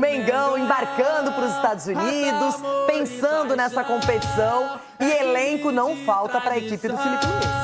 Mengão embarcando para os Estados Unidos, pensando nessa competição, e elenco não falta para a equipe do Filipe Luís.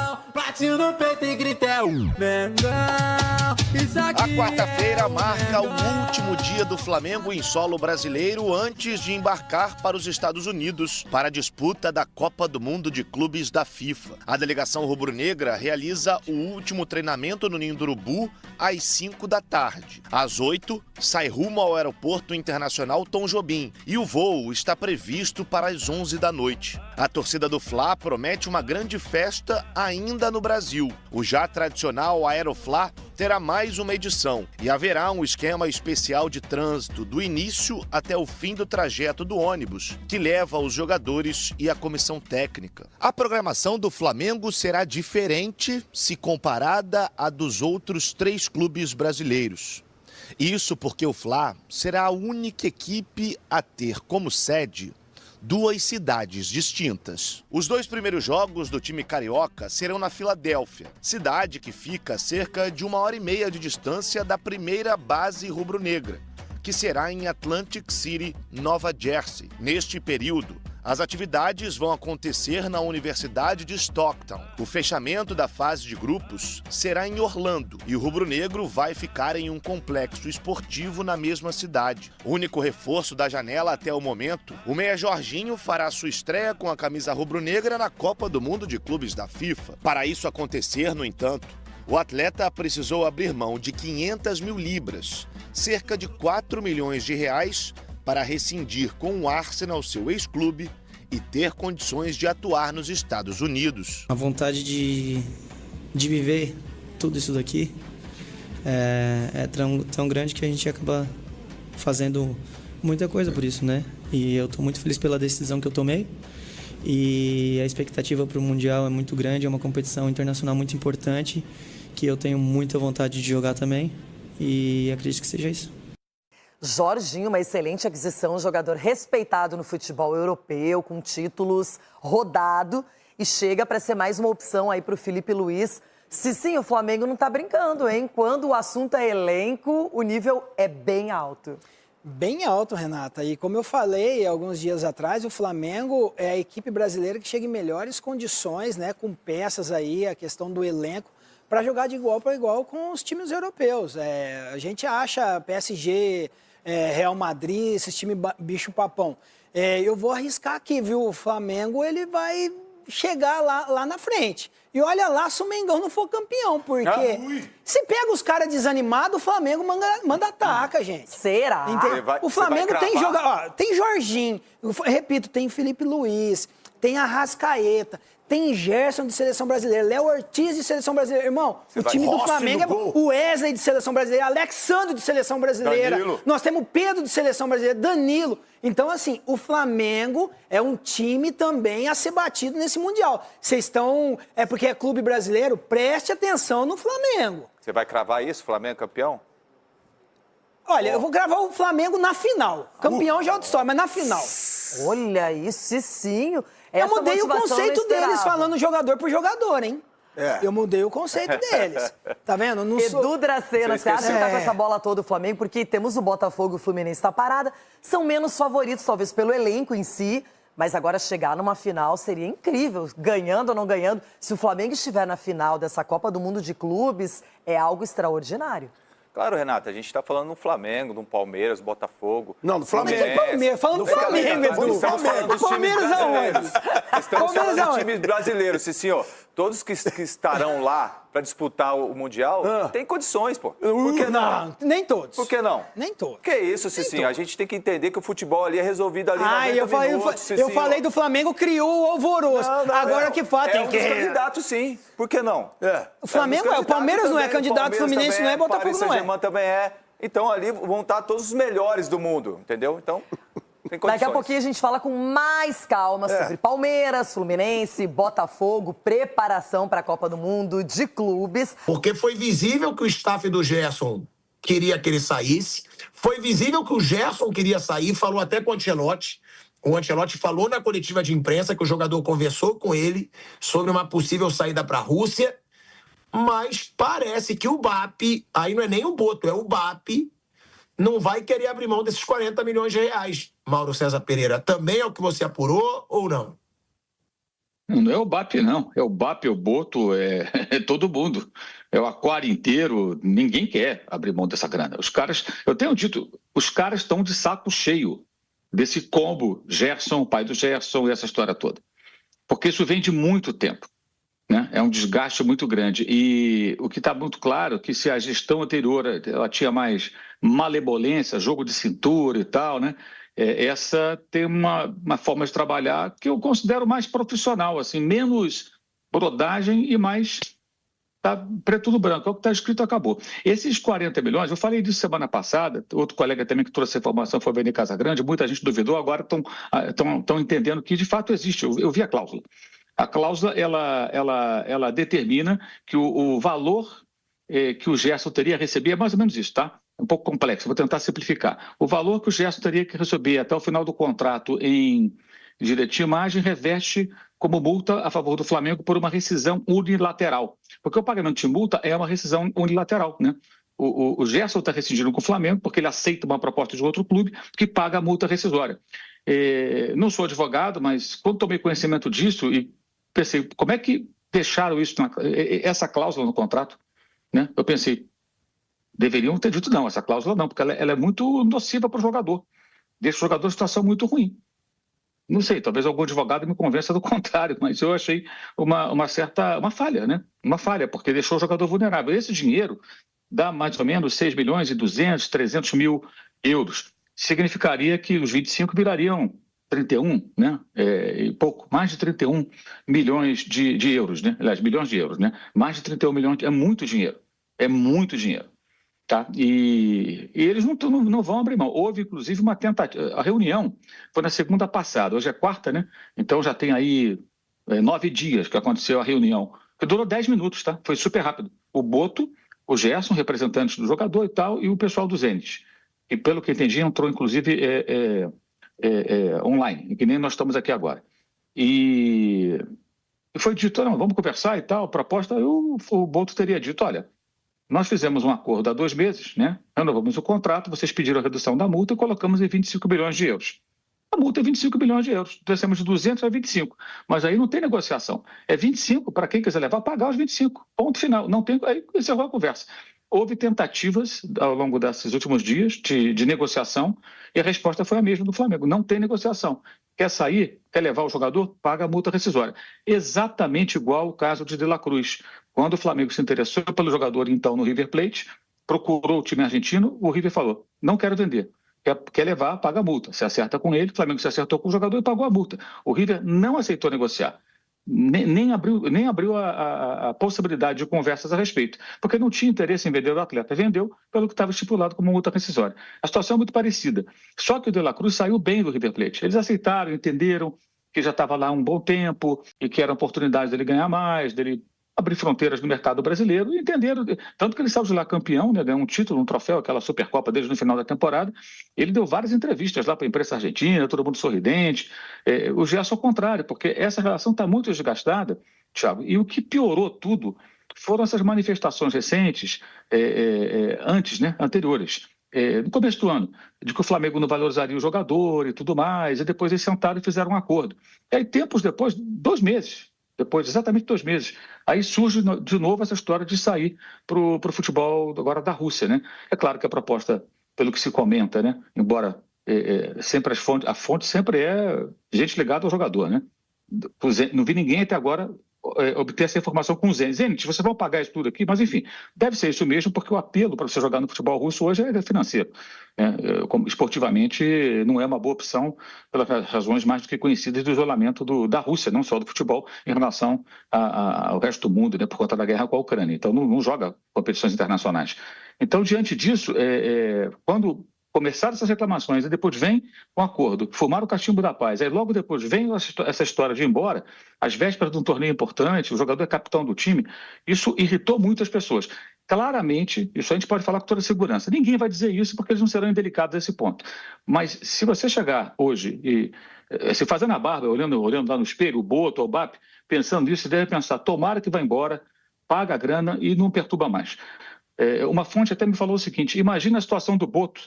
A quarta-feira marca o último dia do Flamengo em solo brasileiro antes de embarcar para os Estados Unidos para a disputa da Copa do Mundo de Clubes da FIFA. A delegação rubro-negra realiza o último treinamento no Ninho do Urubu às 5 da tarde. Às 8, sai rumo ao Aeroporto Internacional Tom Jobim e o voo está previsto para as 11 da noite. A torcida do Fla promete uma grande festa ainda no Brasil. O já tradicional Aeroflá terá mais uma edição e haverá um esquema especial de trânsito do início até o fim do trajeto do ônibus, que leva os jogadores e a comissão técnica. A programação do Flamengo será diferente se comparada à dos outros 3 clubes brasileiros. Isso porque o Fla será a única equipe a ter como sede 2 cidades distintas. Os 2 primeiros jogos do time carioca serão na Filadélfia, cidade que fica a cerca de 1h30 de distância da primeira base rubro-negra, que será em Atlantic City, Nova Jersey. Neste período, as atividades vão acontecer na Universidade de Stockton. O fechamento da fase de grupos será em Orlando e o rubro-negro vai ficar em um complexo esportivo na mesma cidade. O único reforço da janela até o momento, o meia Jorginho fará sua estreia com a camisa rubro-negra na Copa do Mundo de Clubes da FIFA. Para isso acontecer, no entanto, o atleta precisou abrir mão de 500 mil libras, cerca de 4 milhões de reais, para rescindir com o Arsenal, seu ex-clube, e ter condições de atuar nos Estados Unidos. A vontade de viver tudo isso daqui é tão grande que a gente acaba fazendo muita coisa por isso, né? E eu estou muito feliz pela decisão que eu tomei. E a expectativa para o Mundial é muito grande, é uma competição internacional muito importante, que eu tenho muita vontade de jogar também. E acredito que seja isso. Jorginho, uma excelente aquisição, um jogador respeitado no futebol europeu, com títulos, rodado, e chega para ser mais uma opção aí para o Filipe Luís. Se sim, o Flamengo não está brincando, hein? Quando o assunto é elenco, o nível é bem alto. Bem alto, Renata. E como eu falei alguns dias atrás, o Flamengo é a equipe brasileira que chega em melhores condições, né, com peças aí, a questão do elenco, para jogar de igual para igual com os times europeus. A gente acha PSG, Real Madrid, esses times bicho-papão. Eu vou arriscar aqui, viu? O Flamengo ele vai chegar lá na frente. E olha lá se o Mengão não for campeão, porque se pega os caras desanimados, o Flamengo manda ataca, gente. Será? O Flamengo tem jogador, tem Jorginho, eu repito, tem Filipe Luís, tem Arrascaeta, tem Gerson de Seleção Brasileira, Léo Ortiz de Seleção Brasileira. Irmão, o time do Flamengo é o Wesley de Seleção Brasileira, Alexandre de Seleção Brasileira. Danilo. Nós temos Pedro de Seleção Brasileira, Danilo. Então, assim, o Flamengo é um time também a ser batido nesse Mundial. Vocês estão... porque é clube brasileiro, preste atenção no Flamengo. Você vai cravar isso, Flamengo campeão? Olha, eu vou gravar o Flamengo na final. Campeão já é outra história, mas na final. Olha isso, sim. Eu mudei o conceito deles, falando jogador por jogador, hein? Eu mudei o conceito deles. Tá vendo? Não Edu Dracena, você acha que tá com essa bola toda o Flamengo? Porque temos o Botafogo e o Fluminense tá parada. São menos favoritos, talvez, pelo elenco em si. Mas agora chegar numa final seria incrível. Ganhando ou não ganhando. Se o Flamengo estiver na final dessa Copa do Mundo de Clubes, é algo extraordinário. Claro, Renata, a gente está falando do Flamengo, do Palmeiras, do Botafogo. Não, do Flamengo. Palmeiras, falando do Flamengo, Edu. Estamos falando dos times brasileiros. Estamos falando dos times brasileiros, sim, ó. Todos que estarão lá para disputar o Mundial têm condições, pô. Por que não? Nem todos. Por que não? Nem todos. Que isso, Cicinho? A gente tem que entender que o futebol ali é resolvido ali eu falei do Flamengo, criou o alvoroço. Agora que fato, tem que... É um dos candidatos, sim. Por que não? O Flamengo o Palmeiras não é candidato, o Fluminense não é, Botafogo não é. Também é. Então ali vão estar todos os melhores do mundo, entendeu? Então, tem condições. Daqui a pouquinho a gente fala com mais calma sobre Palmeiras, Fluminense, Botafogo, preparação para a Copa do Mundo de clubes. Porque foi visível que o staff do Gerson queria que ele saísse. Foi visível que o Gerson queria sair, falou até com o Ancelotti. O Ancelotti falou na coletiva de imprensa que o jogador conversou com ele sobre uma possível saída para a Rússia. Mas parece que o BAP, aí não é nem o Boto, é o BAP, não vai querer abrir mão desses 40 milhões de reais. Mauro César Pereira, também é o que você apurou ou não? Não é o BAP, não. É o BAP, é o Boto, é todo mundo. É o aquário inteiro. Ninguém quer abrir mão dessa grana. Os caras, eu tenho dito, os caras estão de saco cheio desse combo Gerson, pai do Gerson e essa história toda. Porque isso vem de muito tempo, né? É um desgaste muito grande. E o que está muito claro é que se a gestão anterior ela tinha mais malebolência, jogo de cintura e tal, né? Essa tem uma forma de trabalhar que eu considero mais profissional, assim, menos brodagem e mais tá preto no branco, é o que está escrito, acabou. Esses 40 milhões, eu falei disso semana passada, outro colega também que trouxe essa informação foi o Vene Casagrande, muita gente duvidou, agora estão entendendo que de fato existe, eu vi a cláusula. A cláusula, ela determina que o valor que o Gerson teria a receber é mais ou menos isso, tá? É um pouco complexo, vou tentar simplificar. O valor que o Gerson teria que receber até o final do contrato em direito de imagem reveste como multa a favor do Flamengo por uma rescisão unilateral. Porque o pagamento de multa é uma rescisão unilateral, né? O Gerson está rescindindo com o Flamengo porque ele aceita uma proposta de outro clube que paga a multa rescisória. Não sou advogado, mas quando tomei conhecimento disso e pensei, como é que deixaram isso, essa cláusula no contrato? Né? Eu pensei, deveriam ter dito não, essa cláusula não, porque ela é muito nociva para o jogador. Deixa o jogador em situação muito ruim. Não sei, talvez algum advogado me convença do contrário, mas eu achei uma falha, né? Uma falha, porque deixou o jogador vulnerável. Esse dinheiro dá mais ou menos 6 milhões e 200, 300 mil euros. Significaria que os 25 virariam 31, né? E pouco, mais de 31 milhões de euros, né? Aliás, milhões de euros, né? Mais de 31 milhões, é muito dinheiro. É muito dinheiro. Tá? E eles não vão abrir mão. Houve, inclusive, uma tentativa. A reunião foi na segunda passada, hoje é quarta, né? Então já tem aí 9 dias que aconteceu a reunião, que durou 10 minutos, tá? Foi super rápido. O Boto, o Gerson, representantes do jogador e tal, e o pessoal do Zenit. E pelo que entendi, entrou, inclusive, online, que nem nós estamos aqui agora. E foi dito, não, vamos conversar e tal, proposta, o Boto teria dito, olha, nós fizemos um acordo há 2 meses, né? Renovamos o contrato, vocês pediram a redução da multa e colocamos em 25 bilhões de euros. A multa é 25 bilhões de euros. Descemos de 200 a 25. Mas aí não tem negociação. É 25 para quem quiser levar, pagar os 25. Ponto final. Não tem, aí encerrou a conversa. Houve tentativas ao longo desses últimos dias de negociação e a resposta foi a mesma do Flamengo. Não tem negociação. Quer sair, quer levar o jogador, paga a multa rescisória. Exatamente igual o caso de La Cruz. Quando o Flamengo se interessou pelo jogador, então, no River Plate, procurou o time argentino, o River falou, não quero vender. Quer levar, paga a multa. Se acerta com ele, o Flamengo se acertou com o jogador e pagou a multa. O River não aceitou negociar. Nem abriu a possibilidade de conversas a respeito, porque não tinha interesse em vender o atleta. Vendeu pelo que estava estipulado como multa rescisória. A situação é muito parecida. Só que o De La Cruz saiu bem do River Plate. Eles aceitaram, entenderam que já estava lá há um bom tempo e que era oportunidade dele ganhar mais, dele abrir fronteiras no mercado brasileiro e entenderam, tanto que ele saiu de lá campeão, né, ganhou um título, um troféu, aquela Supercopa desde no final da temporada. Ele deu várias entrevistas lá para a imprensa argentina, todo mundo sorridente. O Gerson ao contrário, porque essa relação está muito desgastada, Thiago, e o que piorou tudo foram essas manifestações recentes, anteriores, no começo do ano, de que o Flamengo não valorizaria o jogador e tudo mais, e depois eles sentaram e fizeram um acordo. E aí, tempos depois, 2 meses, depois, exatamente 2 meses, aí surge de novo essa história de sair para o futebol agora da Rússia, né? É claro que a proposta, pelo que se comenta, né? Embora sempre a fonte sempre é gente ligada ao jogador, né? Não vi ninguém até agora obter essa informação com o Zenit. Vocês vão pagar isso tudo aqui, mas enfim, deve ser isso mesmo, porque o apelo para você jogar no futebol russo hoje é financeiro. Esportivamente não é uma boa opção pelas razões mais do que conhecidas do isolamento da Rússia, não só do futebol, em relação ao resto do mundo, né, por conta da guerra com a Ucrânia. Então não joga competições internacionais. Então, diante disso, quando começaram essas reclamações e depois vem um acordo, formar o cachimbo da paz, aí logo depois vem essa história de ir embora, às vésperas de um torneio importante, o jogador é capitão do time, isso irritou muitas pessoas. Claramente, isso a gente pode falar com toda segurança, ninguém vai dizer isso porque eles não serão indelicados a esse ponto. Mas se você chegar hoje e se fazendo a barba, olhando lá no espelho, o Boto, o BAP, pensando nisso, você deve pensar, tomara que vá embora, paga a grana e não perturba mais. Uma fonte até me falou o seguinte: imagina a situação do Boto,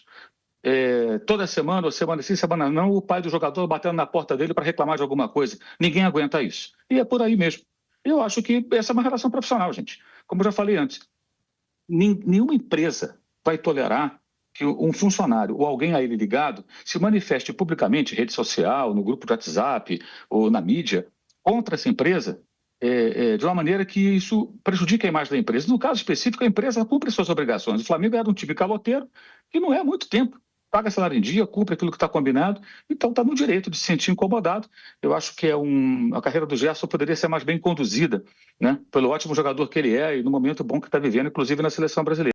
toda semana, ou semana sim, semana não, o pai do jogador batendo na porta dele para reclamar de alguma coisa. Ninguém aguenta isso. E é por aí mesmo. Eu acho que essa é uma relação profissional, gente. Como eu já falei antes, nenhuma empresa vai tolerar que um funcionário ou alguém a ele ligado se manifeste publicamente, em rede social, no grupo de WhatsApp ou na mídia, contra essa empresa, de uma maneira que isso prejudique a imagem da empresa. No caso específico, a empresa cumpre suas obrigações. O Flamengo era um time caloteiro que não é há muito tempo. Paga salário em dia, cumpre aquilo que está combinado, então está no direito de se sentir incomodado. Eu acho que a carreira do Gerson poderia ser mais bem conduzida, né, pelo ótimo jogador que ele é e no momento bom que está vivendo, inclusive na seleção brasileira.